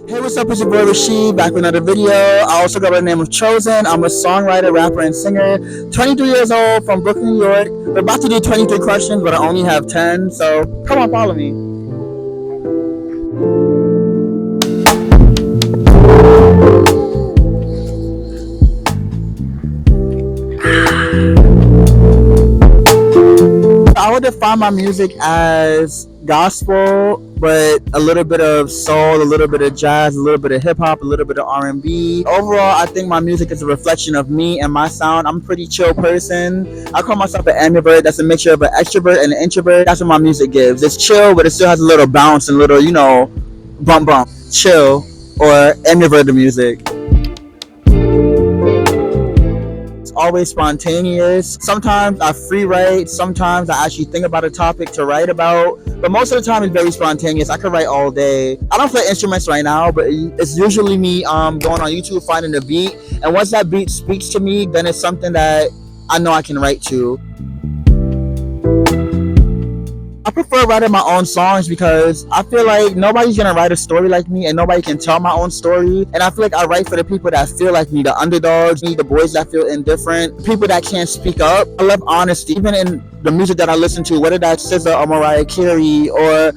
Hey, what's up? It's your boy Rashid back with another video. I also go by the name of Chosen. I'm a songwriter, rapper, and singer. 23 years old from Brooklyn, New York. We're about to do 23 questions, but I only have 10. So come on, follow me. I would define my music as gospel, but a little bit of soul, a little bit of jazz, a little bit of hip hop, a little bit of R&B. Overall, I think my music is a reflection of me and my sound. I'm a pretty chill person. I call myself an ambivert. That's a mixture of an extrovert and an introvert. That's what my music gives. It's chill, but it still has a little bounce and a little, bump bump. Chill or ambivert music. Always spontaneous. Sometimes I free write, sometimes I actually think about a topic to write about, but most of the time it's very spontaneous. I could write all day. I don't play instruments right now, but it's usually me going on YouTube, finding a beat, and once that beat speaks to me, then it's something that I know I can write to. I prefer writing my own songs because I feel like nobody's gonna write a story like me, and nobody can tell my own story. And I feel like I write for the people that feel like me, the underdogs, me, the boys that feel indifferent, people that can't speak up. I love honesty, even in the music that I listen to, whether that's SZA or Mariah Carey or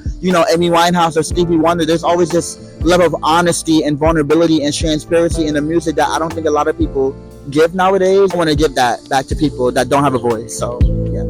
Amy Winehouse or Stevie Wonder. There's always this level of honesty and vulnerability and transparency in the music that I don't think a lot of people give nowadays. I want to give that back to people that don't have a voice. So yeah.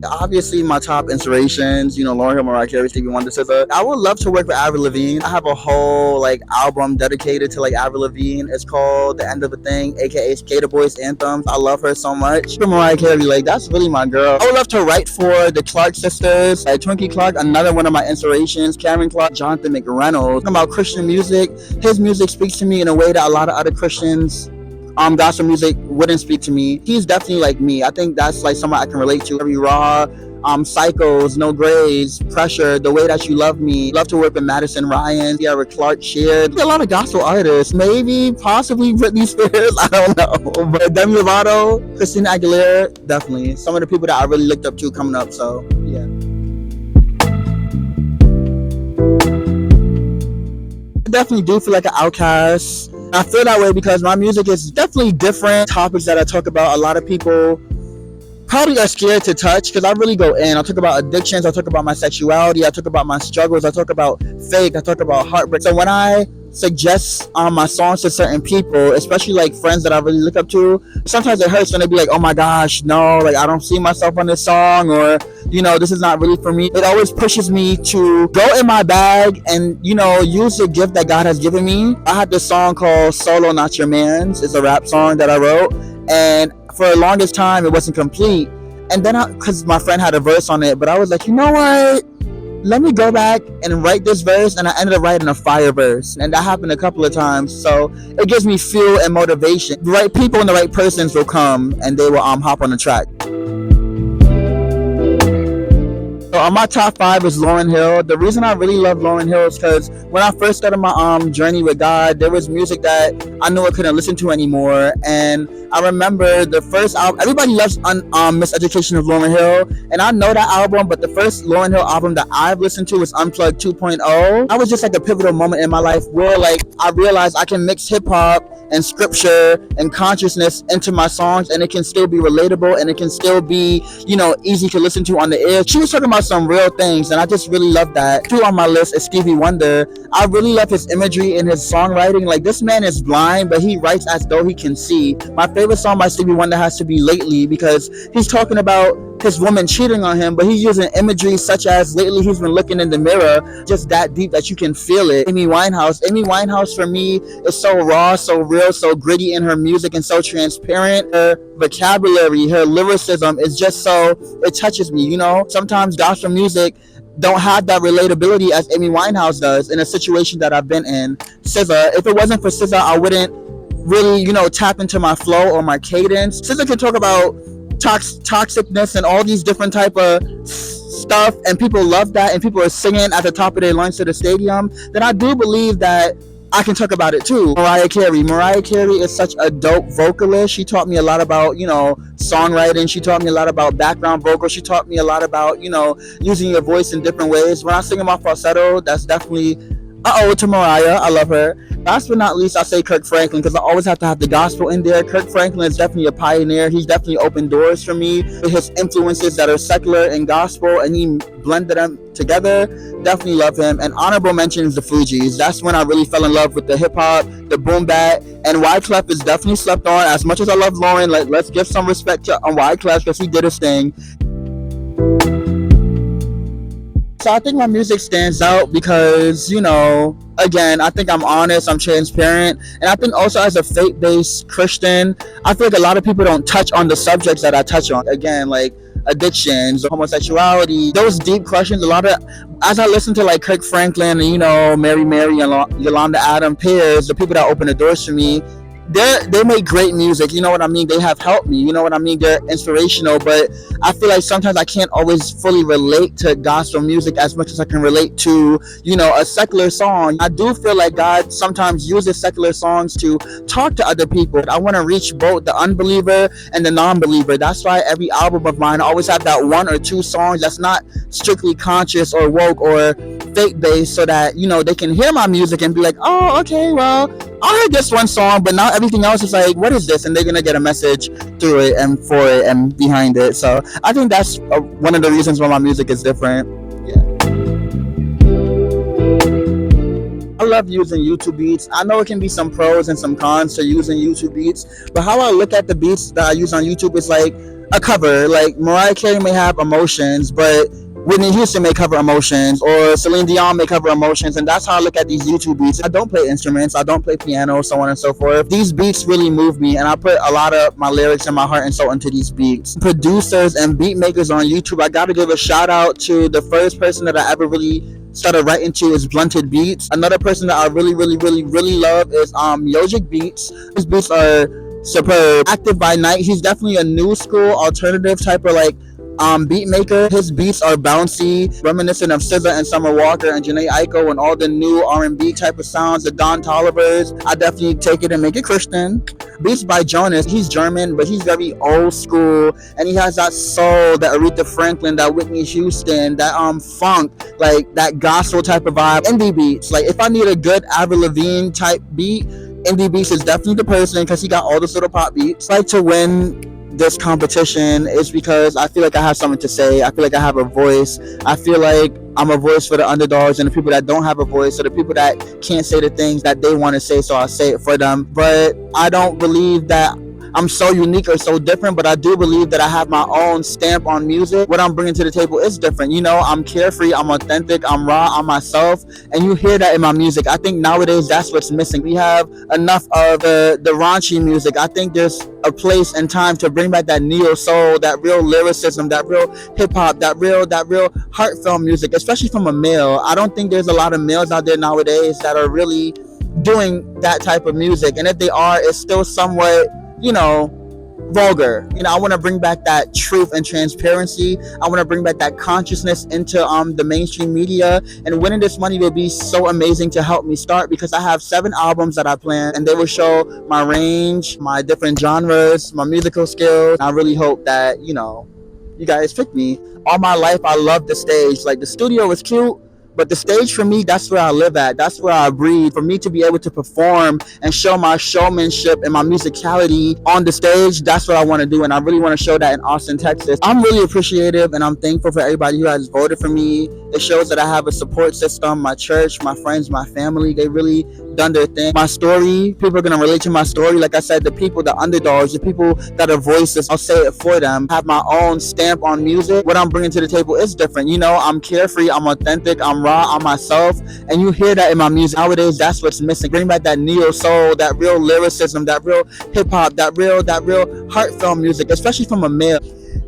Obviously, my top inspirations, Lauryn Hill, Mariah Carey, Stevie Wonder, SZA. I would love to work with Avril Lavigne. I have a whole album dedicated to Avril Lavigne. It's called The End of a Thing, aka Skater Boys Anthem. I love her so much. For Mariah Carey, that's really my girl. I would love to write for the Clark sisters, Twinkie Clark, another one of my inspirations, Karen Clark, Jonathan McReynolds. Talking about Christian music, his music speaks to me in a way that a lot of other Christians gospel music wouldn't speak to me. He's definitely like me. I think that's someone I can relate to. Very raw, Cycles, No Grades, Pressure, The Way That You Love Me. Love to work with Madison Ryan, Sierra Clark, Sheard. A lot of gospel artists. Maybe, possibly Britney Spears. I don't know. But Demi Lovato, Christina Aguilera, definitely. Some of the people that I really looked up to coming up. So, yeah. I definitely do feel like an outcast. I feel that way because my music is definitely different. Topics that I talk about, a lot of people probably are scared to touch because I really go in. I talk about addictions, I talk about my sexuality, I talk about my struggles, I talk about faith, I talk about heartbreak. So when I suggest my songs to certain people, especially friends that I really look up to, sometimes it hurts when they be like, oh my gosh, no, I don't see myself on this song, or this is not really for me. It always pushes me to go in my bag and use the gift that God has given me. I had this song called Solo Not Your Man's. It's a rap song that I wrote, and for the longest time it wasn't complete, and then because my friend had a verse on it, but I was like, you know what, let me go back and write this verse, and I ended up writing a fire verse, and that happened a couple of times. So it gives me fuel and motivation. The right people and the right persons will come, and they will hop on the track. So on my top 5 is Lauryn Hill. The reason I really love Lauryn Hill is because when I first started my journey with God, there was music that I knew I couldn't listen to anymore. And I remember the first album, everybody loves Miseducation of Lauryn Hill, and I know that album, but the first Lauryn Hill album that I've listened to was Unplugged 2.0. That was just a pivotal moment in my life where I realized I can mix hip hop and scripture and consciousness into my songs, and it can still be relatable, and it can still be easy to listen to on the air. She was talking about some real things, and I just really love that. 2 on my list is Stevie Wonder. I really love his imagery and his songwriting. This man is blind, but he writes as though he can see. My favorite song by Stevie Wonder has to be Lately, because he's talking about his woman cheating on him, but he's using imagery such as lately he's been looking in the mirror, just that deep that you can feel it. Amy Winehouse for me is so raw, so real, so gritty in her music, and so transparent. Her vocabulary, her lyricism is just so, it touches me. Sometimes gospel music don't have that relatability as Amy Winehouse does in a situation that I've been in. SZA, if it wasn't for SZA, I wouldn't really tap into my flow or my cadence. SZA can talk about toxicness and all these different type of stuff, and people love that, and people are singing at the top of their lungs to the stadium, then I do believe that I can talk about it too. Mariah Carey is such a dope vocalist. She taught me a lot about, songwriting. She taught me a lot about background vocals. She taught me a lot about, using your voice in different ways. When I sing in my falsetto, that's definitely To Mariah, I love her. Last but not least, I'll say Kirk Franklin because I always have to have the gospel in there. Kirk Franklin is definitely a pioneer. He's definitely opened doors for me with his influences that are secular and gospel, and he blended them together. Definitely love him. And honorable mentions the Fugees. That's when I really fell in love with the hip hop, the boom bap, and Wyclef is definitely slept on. As much as I love Lauren, let's give some respect to Wyclef because he did his thing. So I think my music stands out because, again, I think I'm honest, I'm transparent, and I think also as a faith-based Christian, I feel like a lot of people don't touch on the subjects that I touch on. Again, like addictions, homosexuality, those deep questions. A lot of, as I listen to like Kirk Franklin and Mary and Yolanda Adam Pears, the people that open the doors for me, they make great music. You know what I mean? They have helped me. You know what I mean? They're inspirational, but I feel like sometimes I can't always fully relate to gospel music as much as I can relate to, a secular song. I do feel like God sometimes uses secular songs to talk to other people. I want to reach both the unbeliever and the non-believer. That's why every album of mine I always have that one or two songs that's not strictly conscious or woke or faith-based, so that they can hear my music and be like, oh, okay, well, I heard this one song, but now everything else is like, what is this? And they're gonna get a message through it and for it and behind it. So I think that's one of the reasons why my music is different. Yeah. I love using YouTube beats. I know it can be some pros and some cons to using YouTube beats, but how I look at the beats that I use on YouTube is like a cover. Like Mariah Carey may have emotions, but Whitney Houston may cover emotions, or Celine Dion may cover emotions, and that's how I look at these YouTube beats. I don't play instruments, I don't play piano, so on and so forth. These beats really move me, and I put a lot of my lyrics and my heart and soul into these beats. Producers and beat makers on YouTube, I gotta give a shout out to the first person that I ever really started writing to is Blunted Beats. Another person that I really, really, really, really love is Yogic Beats. His beats are superb. Active by Night, he's definitely a new school alternative type of like beat maker. His beats are bouncy, reminiscent of SZA and Summer Walker and Jhené Aiko and all the new R&B type of sounds, the Don Tollivers. I definitely take it and make it Christian. Beats by Jonas, he's German, but he's very old school, and he has that soul, that Aretha Franklin, that Whitney Houston, that funk, like that gospel type of vibe. Indie beats, like if I need a good Avril Lavigne type beat, Indie Beats is definitely the person because he got all those little pop beats. I like to win this competition is because I feel like I have something to say. I feel like I have a voice. I feel like I'm a voice for the underdogs and the people that don't have a voice, or the people that can't say the things that they want to say, so I'll say it for them. But I don't believe that I'm so unique or so different, but I do believe that I have my own stamp on music. What I'm bringing to the table is different. I'm carefree, I'm authentic, I'm raw, I'm myself, and you hear that in my music. I think nowadays that's what's missing. We have enough of the raunchy music. I think there's a place and time to bring back that neo soul, that real lyricism, that real hip hop, that real heartfelt music, especially from a male. I don't think there's a lot of males out there nowadays that are really doing that type of music, and if they are, it's still somewhat vulgar. I want to bring back that truth and transparency. I want to bring back that consciousness into the mainstream media, and winning this money will be so amazing to help me start, because I have 7 albums that I plan, and they will show my range, my different genres, my musical skills. I really hope that you guys pick me. All my life I love the stage. Like, the studio is cute, but the stage for me, that's where I live at. That's where I breathe. For me to be able to perform and show my showmanship and my musicality on the stage, that's what I want to do. And I really want to show that in Austin, Texas. I'm really appreciative and I'm thankful for everybody who has voted for me. It shows that I have a support system. My church, my friends, my family, they really done their thing. My story, people are going to relate to my story. Like I said, the people, the underdogs, the people that are voiceless, I'll say it for them. I have my own stamp on music. What I'm bringing to the table is different. I'm carefree, I'm authentic, I'm raw, I'm myself, and you hear that in my music. Nowadays, that's what's missing. Bring back that neo soul, that real lyricism, that real hip hop, that real heartfelt music, especially from a male.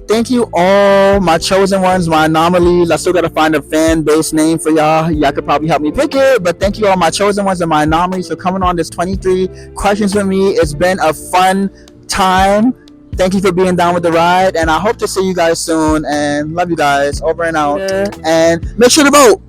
Thank you all, my chosen ones, my anomalies. I still gotta find a fan base name for y'all. Y'all could probably help me pick it, but thank you all, my chosen ones and my anomalies, for coming on this 23 questions with me. It's been a fun time. Thank you for being down with the ride, and I hope to see you guys soon, and love you guys. Over and out. And make sure to vote.